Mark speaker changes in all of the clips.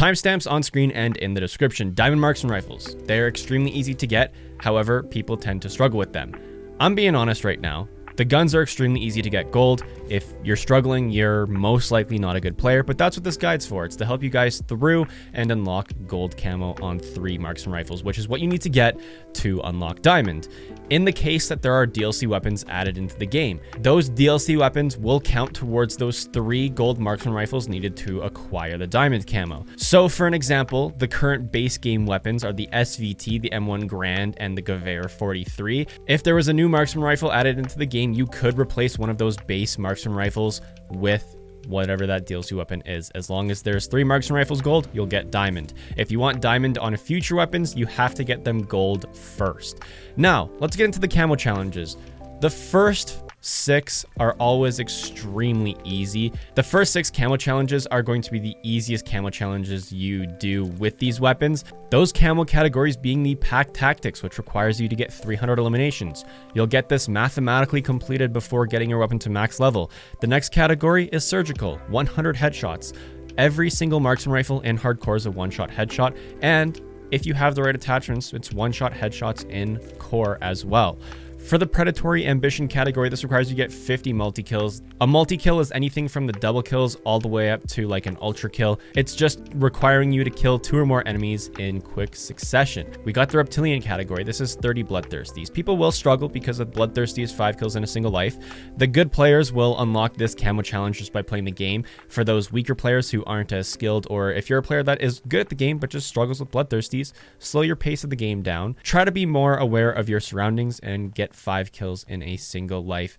Speaker 1: Timestamps on screen and in the description. Diamond Marksman Rifles. They're extremely easy to get, however, people tend to struggle with them. I'm being honest right now. The guns are extremely easy to get gold. If you're struggling, you're most likely not a good player, but that's what this guide's for. It's to help you guys through and unlock gold camo on 3 marksman rifles, which is what you need to get to unlock diamond. In the case that there are DLC weapons added into the game, those DLC weapons will count towards those 3 gold marksman rifles needed to acquire the diamond camo. So for an example, the current base game weapons are the SVT, the M1 Grand, and the Gewehr 43. If there was a new marksman rifle added into the game, you could replace one of those base marksman rifles with whatever that DLC weapon is. As long as there's 3 marksman rifles gold, you'll get diamond. If you want diamond on future weapons, you have to get them gold first. Now, let's get into the camo challenges. The first 6 are always extremely easy. The first 6 camo challenges are going to be the easiest camo challenges you do with these weapons. Those camo categories being the pack tactics, which requires you to get 300 eliminations. You'll get this mathematically completed before getting your weapon to max level. The next category is surgical, 100 headshots. Every single marksman rifle in hardcore is a one-shot headshot, and if you have the right attachments, it's one-shot headshots in core as well. For the Predatory Ambition category, this requires you get 50 multi-kills. A multi-kill is anything from the double kills all the way up to like an ultra kill. It's just requiring you to kill 2 or more enemies in quick succession. We got the Reptilian category. This is 30 Bloodthirsties. People will struggle because of Bloodthirsty is 5 kills in a single life. The good players will unlock this camo challenge just by playing the game. For those weaker players who aren't as skilled, or if you're a player that is good at the game but just struggles with Bloodthirsties, slow your pace of the game down. Try to be more aware of your surroundings and get 5 kills in a single life,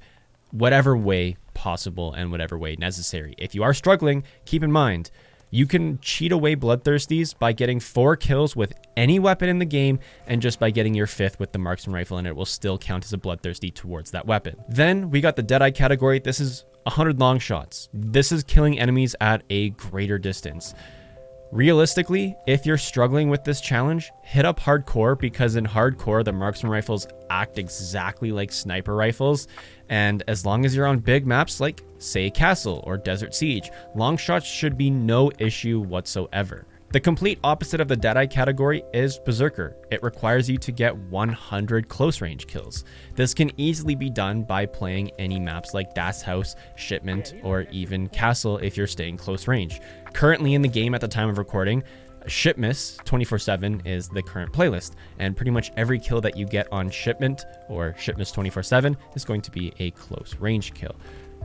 Speaker 1: whatever way possible and whatever way necessary. If you are struggling, keep in mind, you can cheat away Bloodthirsties by getting 4 kills with any weapon in the game and just by getting your 5th with the marksman rifle, and it will still count as a Bloodthirsty towards that weapon. Then we got the Deadeye category. This is 100 long shots. This is killing enemies at a greater distance. Realistically, if you're struggling with this challenge, hit up hardcore, because in hardcore, the marksman rifles act exactly like sniper rifles. And as long as you're on big maps like, say, Castle or Desert Siege, long shots should be no issue whatsoever. The complete opposite of the Deadeye category is Berserker. It requires you to get 100 close range kills. This can easily be done by playing any maps like Das House, Shipment, or even Castle if you're staying close range. Currently in the game at the time of recording, Shipmiss 24/7 is the current playlist, and pretty much every kill that you get on Shipment or Shipmiss 24/7 is going to be a close range kill.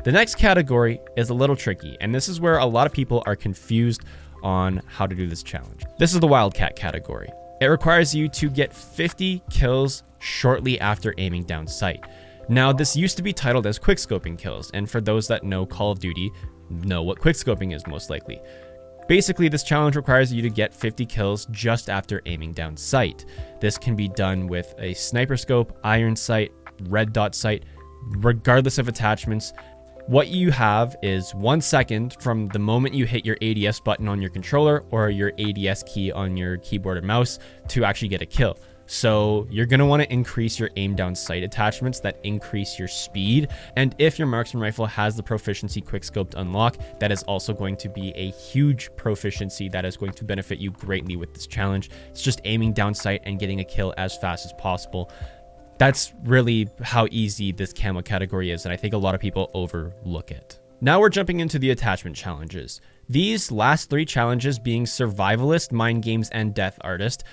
Speaker 1: The next category is a little tricky, and this is where a lot of people are confused on how to do this challenge. This is the Wildcat category. It requires you to get 50 kills shortly after aiming down sight. Now, this used to be titled as quickscoping kills, and for those that know Call of Duty, know what quickscoping is most likely. Basically, this challenge requires you to get 50 kills just after aiming down sight. This can be done with a sniper scope, iron sight, red dot sight, regardless of attachments. What you have is 1 second from the moment you hit your ADS button on your controller or your ADS key on your keyboard or mouse to actually get a kill. So you're going to want to increase your aim down sight attachments that increase your speed. And if your marksman rifle has the proficiency quickscope to unlock, that is also going to be a huge proficiency that is going to benefit you greatly with this challenge. It's just aiming down sight and getting a kill as fast as possible. That's really how easy this camo category is, and I think a lot of people overlook it. Now we're jumping into the attachment challenges. These last 3 challenges, being Survivalist, Mindgames, and Death Artist,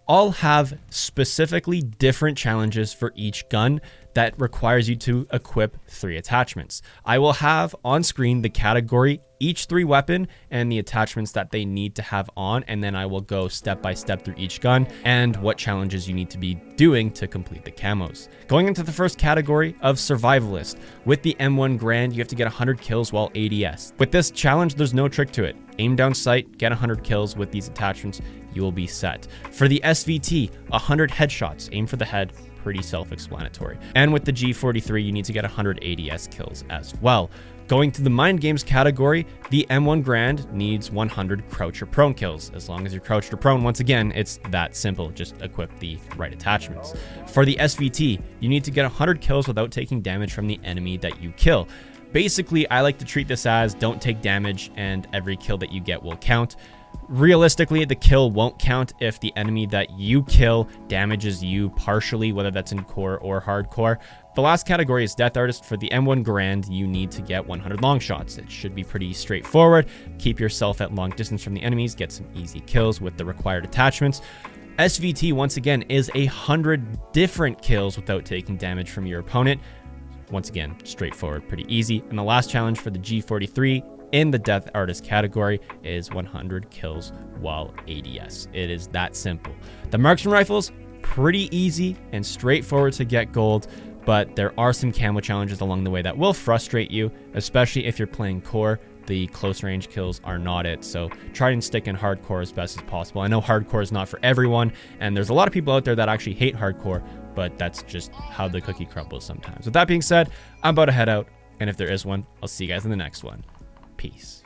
Speaker 1: all have specifically different challenges for each gun that requires you to equip 3 attachments. I will have on screen the category, each 3 weapon, and the attachments that they need to have on, and then I will go step by step through each gun and what challenges you need to be doing to complete the camos. Going into the first category of Survivalist, with the M1 Grand, you have to get 100 kills while ADS. With this challenge, there's no trick to it. Aim down sight, get 100 kills with these attachments, you will be set. For the SVT, 100 headshots, aim for the head, pretty self-explanatory. And with the G43, you need to get 100 ADS kills as well. Going to the Mind Games category, the M1 Grand needs 100 crouch or prone kills. As long as you're crouched or prone, once again, it's that simple. Just equip the right attachments. For the SVT, you need to get 100 kills without taking damage from the enemy that you kill. Basically, I like to treat this as don't take damage and every kill that you get will count. Realistically, the kill won't count if the enemy that you kill damages you partially, whether that's in core or hardcore. The last category is Death Artist. For the M1 Grand, you need to get 100 long shots. It should be pretty straightforward. Keep yourself at long distance from the enemies, get some easy kills with the required attachments. SVT, once again, is 100 different kills without taking damage from your opponent. Once again, straightforward, pretty easy. And the last challenge for the G43 in the Death Artist category is 100 kills while ADS. It is that simple. The Marksman Rifles, pretty easy and straightforward to get gold, but there are some camo challenges along the way that will frustrate you, especially if you're playing core. The close range kills are not it, so try and stick in hardcore as best as possible. I know hardcore is not for everyone, and there's a lot of people out there that actually hate hardcore, but that's just how the cookie crumbles sometimes. With that being said, I'm about to head out, and if there is one, I'll see you guys in the next one. Peace.